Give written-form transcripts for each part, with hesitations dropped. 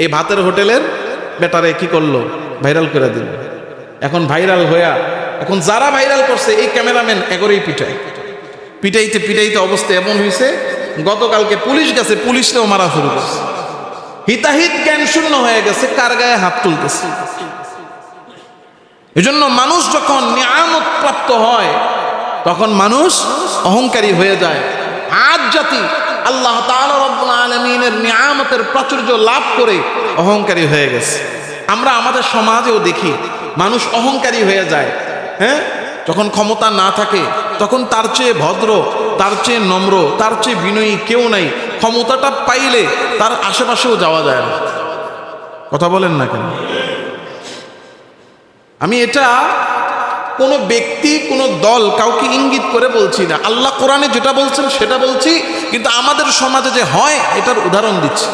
এই ভাতের হোটেলের বেটারে কি করলো, ভাইরাল করে দিল। এখন ভাইরাল হইয়া এখন যারা ভাইরাল করছে এই ক্যামেরাম্যান এগরেই পিটাইতে পিটাইতে অবস্থা এমন হয়েছে, গতকালকে পুলিশ গেছে, পুলিশরাও মারা শুরু করছে। হিতাহিত জ্ঞান শূন্য হয়ে গেছে, কার গায়ে হাত তুলতেছে। এজন্য মানুষ যখন নিয়ামত প্রাপ্ত হয় তখন মানুষ অহংকারী হয়ে যায়। আজ জাতি আল্লাহ তাআলা রব্বুল আলামিনের নিয়ামতের প্রাচুর্য লাভ করে অহংকারী হয়ে গেছে। আমরা আমাদের সমাজেও দেখি মানুষ অহংকারী হয়ে যায়। হ্যাঁ, যখন ক্ষমতা না থাকে তখন তার চেয়ে ভদ্র, তার চেয়ে নম্র, তার চেয়ে বিনয়ী কেউ নাই। ক্ষমতাটা পাইলে তার আশেপাশেও যাওয়া যায় না। কথা বলেন না কেন? আমি এটা কোনো ব্যক্তি, কোনো দল, কাউকে ইঙ্গিত করে বলছি না। আল্লাহ কোরআনে যেটা বলছেন সেটা বলছি, কিন্তু আমাদের সমাজে যে হয় এটার উদাহরণ দিচ্ছি।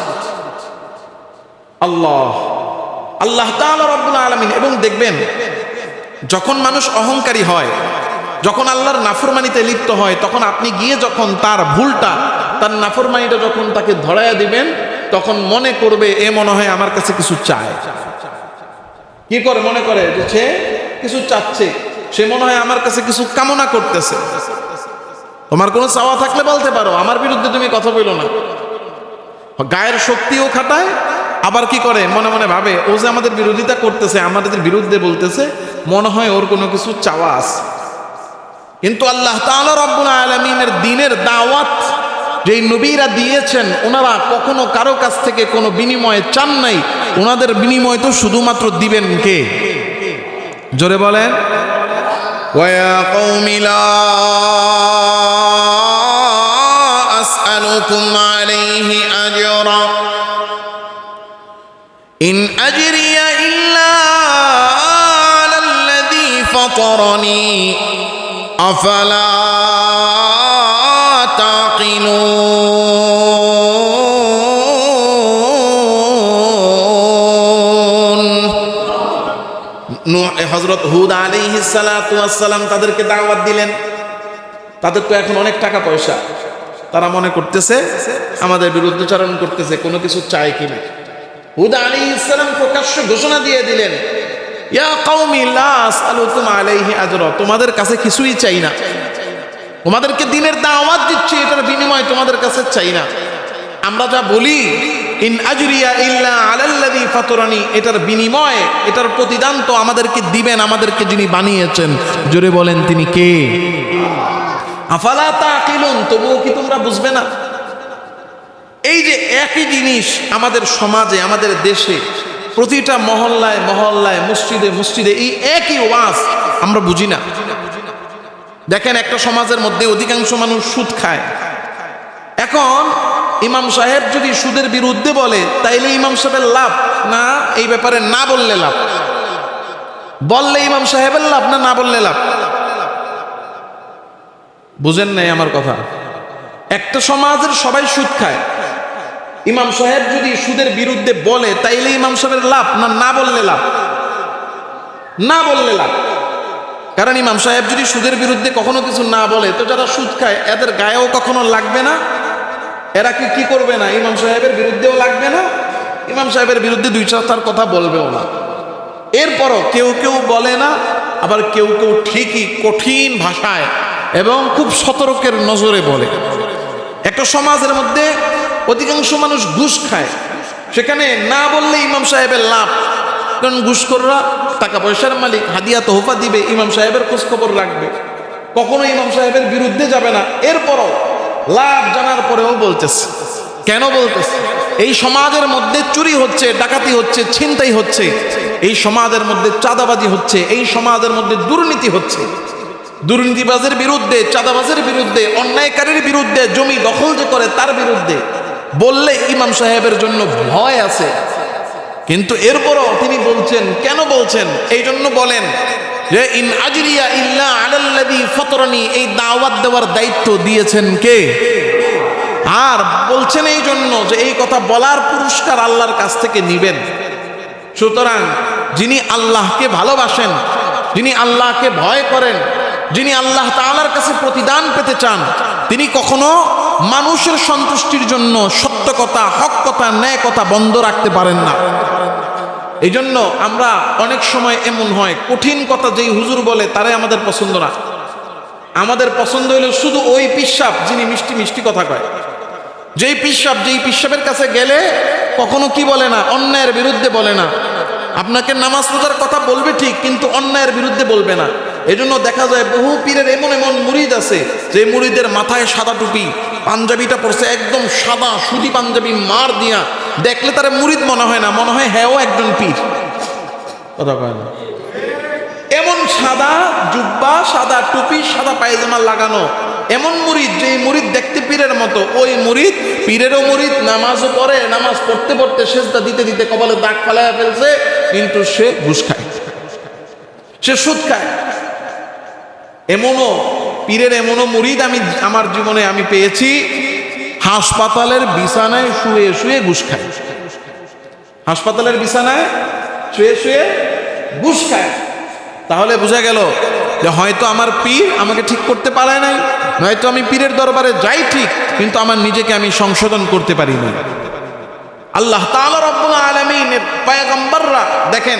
আল্লাহ তাআলা রব্বুল আলামিন। এবং দেখবেন যখন মানুষ অহংকারী হয়, যখন আল্লাহর নাফরমানিতে লিপ্ত হয়, তখন আপনি গিয়ে যখন তার ভুলটা, তার নাফরমানিটা যখন তাকে ধরাইয়া দিবেন, তখন মনে করবে এ মনে হয় আমার কাছে কিছু চায়। কি করে মনে করে যে সে কিছু চাচ্ছে, সে মনে হয় আমার কাছে কিছু কামনা করতেছে। তোমার কোনো চাওয়া থাকলে বলতে পারো, আমার বিরুদ্ধে তুমি কথা বলো না। গায়ের শক্তিও খাটায়, আবার কি করে মনে মনে ভাবে ও যে আমাদের বিরোধিতা করতেছে, আমাদের বিরুদ্ধে বলতেছে, মনে হয় ওর কোনো কিছু চাওয়া আছে। কিন্তু আল্লাহ তাআলা রব্বুল আলামিনের দ্বীনের দাওয়াত যেই নবীরা দিয়েছেন, ওনারা কখনো কারো কাছ থেকে কোনো বিনিময় চান নাই। ওনাদের বিনিময় তো শুধুমাত্র দিবেন কে? জোরে বলেন, ওয়া কওমি লা আসআলুকুম আলাইহি আজরা ইন আজরিয়া ইল্লা আলাল্লাযী ফাতারানি আফালা তাকিলুন। হযরত হুদ আলাইহিস সালাতু ওয়াস সালাম তাদেরকে দাওয়াত দিলেন। তাদের তো এখন অনেক টাকা পয়সা, তারা মনে করতেছে আমাদের বিরুদ্ধচারণ করতেছে, কোনো কিছু চায় কিনা। হুদ আলাইহিস সালাম প্রকাশ্য ঘোষণা দিয়ে দিলেন, ইয়া কওমি লা আসআলুকুম আলাইহি আজরা, তোমাদের কাছে কিছুই চাই না। তোমাদেরকে দ্বীনের দাওয়াত দিচ্ছি, এটার বিনিময় তোমাদের কাছে চাই না। আমরা যা বলি ইন আজরিয়া ইল্লা আলাল্লাযী ফাতারানি, এটার বিনিময়, এটার প্রতিদান তো আমাদেরকে দিবেন আমাদেরকে যিনি বানিয়েছেন। জোরে বলেন তিনি কে? আফালা তাকিলুন, তবুও কি তোমরা বুঝবে না? এই যে একই জিনিস আমাদের সমাজে, আমাদের দেশে, প্রতিটা মহল্লায় মহল্লায়, মসজিদে মসজিদে এই একই ওয়াজ আমরা বুঝি না। দেখেন একটা সমাজের মধ্যে অধিকাংশ মানুষ সুদ খায়। এখন ইমাম সাহেব যদি সুদের বিরুদ্ধে বলে, তাইলে ইমাম সাহেবের লাভ না এই ব্যাপারে না বললে লাভ? বললে ইমাম সাহেবের লাভ না না বললে লাভ? বুঝেন নাই আমার কথা? একটা সমাজের সবাই সুদ খায়, ইমাম সাহেব যদি সুদের বিরুদ্ধে বলে, তাইলে ইমাম সাহেবের লাভ না না বললে লাভ? না বললে লাভ। কারণ ইমাম সাহেব যদি সুদের বিরুদ্ধে কখনো কিছু না বলে, তো যারা সুদ খায় এদের গায়েও কখনো লাগবে না। এরা কি করবে না? ইমাম সাহেবের বিরুদ্ধেও লাগবে না, ইমাম সাহেবের বিরুদ্ধে দুই চারটার কথা বলবেও না। এরপরও কেউ কেউ বলে না, আবার কেউ কেউ ঠিকই কঠিন ভাষায় এবং খুব সতর্কের নজরে বলে। একটা সমাজের মধ্যে অধিকাংশ মানুষ ঘুষ খায়, সেখানে না বললে ইমাম সাহেবের লাভ। কারণ ঘুষখোররা টাকা পয়সার মালিক, হাদিয়া তোহফা দিবে, ইমাম সাহেবের খোঁজ খবর রাখবে, কখনো ইমাম সাহেবের বিরুদ্ধে যাবে না। এরপরও লাভ জানার পরেও বলতেছে। কেন বলতেছে? এই সমাজের মধ্যে চুরি হচ্ছে, ডাকাতি হচ্ছে, ছিনতাই হচ্ছে, এই সমাজের মধ্যে চাঁদাবাজি হচ্ছে, এই সমাজের মধ্যে দুর্নীতি হচ্ছে। দুর্নীতিবাজের বিরুদ্ধে, চাঁদাবাজের বিরুদ্ধে, অন্যায়কারীর বিরুদ্ধে, জমি দখল যে করে তার বিরুদ্ধে বললে ইমাম সাহেবের জন্য ভয় আছে। কিন্তু এরপরও তিনি বলছেন, কেন বলছেন? এই জন্য বলেন যে ইন আজরিয়া ইল্লা আলাল্লাযী ফাতারানি, এই দাওয়াত দেওয়ার দায়িত্ব দিয়েছেন কে? আর বলছেন এই জন্য যে এই কথা বলার পুরস্কার আল্লাহর কাছ থেকে নিবেন। সুতরাং যিনি আল্লাহকে ভালোবাসেন, যিনি আল্লাহকে ভয় করেন, যিনি আল্লাহ তাআলার কাছে প্রতিদান পেতে চান, তিনি কখনো মানুষের সন্তুষ্টির জন্য সত্য কথা, হক কথা, ন্যায় কথা বন্ধ রাখতে পারেন না। এই জন্য আমরা অনেক সময় এমন হয়, কঠিন কথা যেই হুজুর বলে তারাই আমাদের পছন্দ না। আমাদের পছন্দ হলো শুধু ওই পিসাব যিনি মিষ্টি মিষ্টি কথা কয়। যেই পিসাবের কাছে গেলে কখনো কি বলে না, অন্যায়ের বিরুদ্ধে বলে না। আপনাকে নামাজ রোজার কথা বলবে ঠিক, কিন্তু অন্যায়ের বিরুদ্ধে বলবে না। এজন্য দেখা যায় বহু পীরের এমন এমন মুরিদ আছে যে মুরিদের মাথায় সাদা টুপি, পাঞ্জাবিটা পরছে একদম সাদা সুতি পাঞ্জাবি মার দিয়া, দেখলে তার মুরিদ মনে হয় না, মনে হয় হ্যাঁও একজন পীর। কথা কয় না? এমন সাদা জুব্বা, সাদা টুপি, সাদা পায়জামা লাগানো এমন মুরিদ, যে মুরিদ দেখতে পীরের মতো, ওই মুরিদ পীরেরও মুরিদ, নামাজও পড়ে, নামাজ পড়তে পড়তে সেজদা দিতে দিতে কপালে দাগ ফালাইয়া ফেলছে, কিন্তু সে ঘুষ খায়, সে সুদ খায়। এমনও পীরের এমনও মুরিদ আমি আমার জীবনে আমি পেয়েছি, হাসপাতালের বিছানায় শুয়ে শুয়ে ঘুষ খায়। হাসপাতালের বিছানায় শুয়ে শুয়ে ঘুষ খায়। তাহলে বোঝা গেল যে হয়তো আমার পীর আমাকে ঠিক করতে পারে নাই, নয়তো আমি পীরের দরবারে যাই ঠিক, কিন্তু আমার নিজেকে আমি সংশোধন করতে পারি না। আল্লাহ তাআলা রব্বুল আলামিনের পয়গম্বররা দেখেন,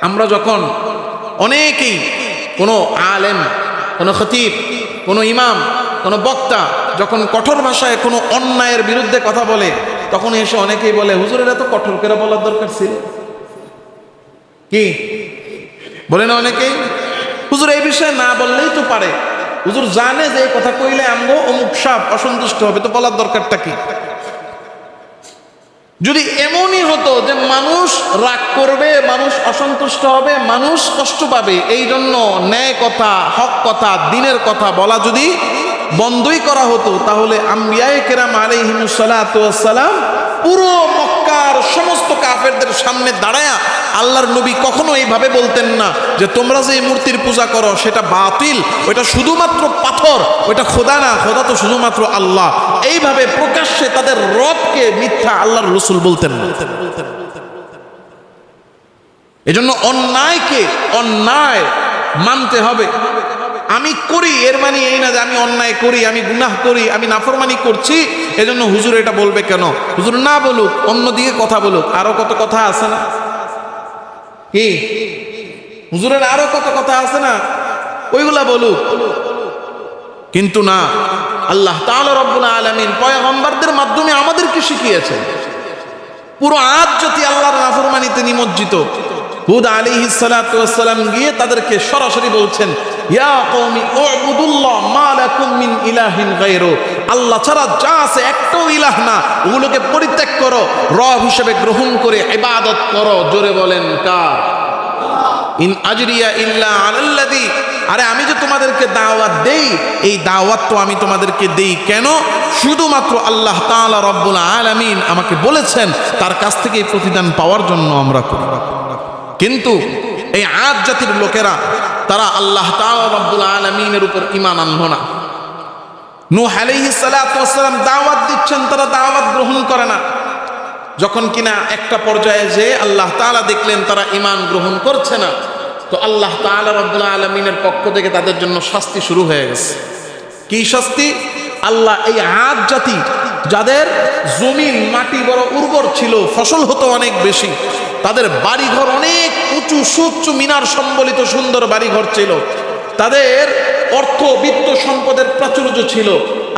আমরা যখন অনেকেই কোনো আলেম, কোনো খতিব, কোনো ইমাম, কোনো বক্তা যখন কঠোর ভাষায় কোনো অন্যায়ের বিরুদ্ধে কথা বলে, তখন এসে অনেকেই বলে হুজুরের এত কঠোর করে বলার দরকার ছিল কি? বলে না অনেকেই, হুজুর এই বিষয়ে না বললেই তো পারে, হুজুর জানে যে এই কথা কইলে আমগো অমুক সাপ অসন্তুষ্ট হবে, তো বলার দরকারটা কি? যদি এমনই হতো যে মানুষ রাগ করবে, মানুষ অসন্তুষ্ট হবে, মানুষ কষ্ট পাবে, এই জন্য ন্যায় কথা, হক কথা, দিনের কথা বলা যদি বন্ধই করা হতো, তাহলে আম্বিয়ায়ে কেরাম আলাইহিমুস সালাতু ওয়াস সালাম পুরো মক্কার সমস্ত কাফেরদের সামনে দাঁড়ায়া আল্লাহর নবী কখনো এইভাবে বলতেন না যে তোমরা যে মূর্তির পূজা করো সেটা বাতিল, ওইটা শুধুমাত্র পাথর, ওইটা খোদা না, খোদা তো শুধুমাত্র আল্লাহ। এইভাবে প্রকাশ্যে তাদের রবকে মিথ্যা আল্লাহর রাসূল বলতেন না। এজন্য অন্যায়কে অন্যায় মানতে হবে। আমি করি এর মানে এই না যে আমি অন্যায় করি, আমি গুনাহ করি, আমি নাফরমানি করছি, এজন্য হুজুর এটা বলবে কেন? হুজুর না বলুক, অন্যদিকে কথা বলুক। আরো কত কথা আছে না কি? হুজুরের আরো কত কথা আছে না, ওইগুলা বলুক। কিন্তু না, আল্লাহ তাআলা রব্বুল আলামিন পয়গম্বরদের মাধ্যমে আমাদেরকে শিখিয়েছেন। পুরো আদ জাতি আল্লাহর নাফরমানিতে নিমজ্জিত। হুদ আলাইহিস সালাতু ওয়াস সালাম গিয়ে তাদেরকে সরাসরি বলছেন, ইয়া কওমি উবুদুল্লাহ মা লাকুম মিন ইলাহিন গায়রু, আল্লাহ ছাড়া যা আছে একটাও ইলাহ না, ওগুলোকে পরিত্যাগ করো, রব হিসেবে গ্রহণ করে ইবাদত করো। জোরে বলেন কার? ইন আজরিয়া ইল্লা আলাল্লাযী, আরে আমি যে তোমাদেরকে দাওয়াত দেই, এই দাওয়াত তো আমি তোমাদেরকে দেই কেন? শুধুমাত্র আল্লাহ তাআলা রব্বুল আলামিন আমাকে বলেছেন তার কাছ থেকে এই প্রতিদান পাওয়ার জন্য আমরা করি। কিন্তু এই আদ জাতির লোকেরা তারা আল্লাহ তাআলা রব্বুল আলামিনের উপর ঈমান আনলো না। নূহ আলাইহিস সালাতু ওয়াস সালাম দাওয়াত দিচ্ছেন, তারা দাওয়াত গ্রহণ করে না। যখন কিনা একটা পর্যায়ে যে আল্লাহ তাআলা দেখলেন তারা ঈমান গ্রহণ করছে না, তো আল্লাহ তাআলা রব্বুল আলামিনের পক্ষ থেকে তাদের জন্য শাস্তি শুরু হয়ে গেছে। কি শাস্তি? আল্লাহ এই আদ জাতি, যাদের জমিন মাটি বড় উর্বর ছিল, ফসল হতো অনেক বেশি, তাদের বাড়িঘর অনেক উঁচু সুউচ্চ মিনার সম্বলিত সুন্দর বাড়িঘর ছিল, তাদের অর্থ বিত্ত সম্পদের প্রাচুর্য ছিল,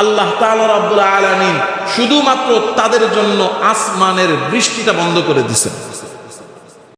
আল্লাহ তাআলা রব্বুল আলামিন শুধুমাত্র তাদের জন্য আসমানের বৃষ্টিটা বন্ধ করে দিয়েছেন।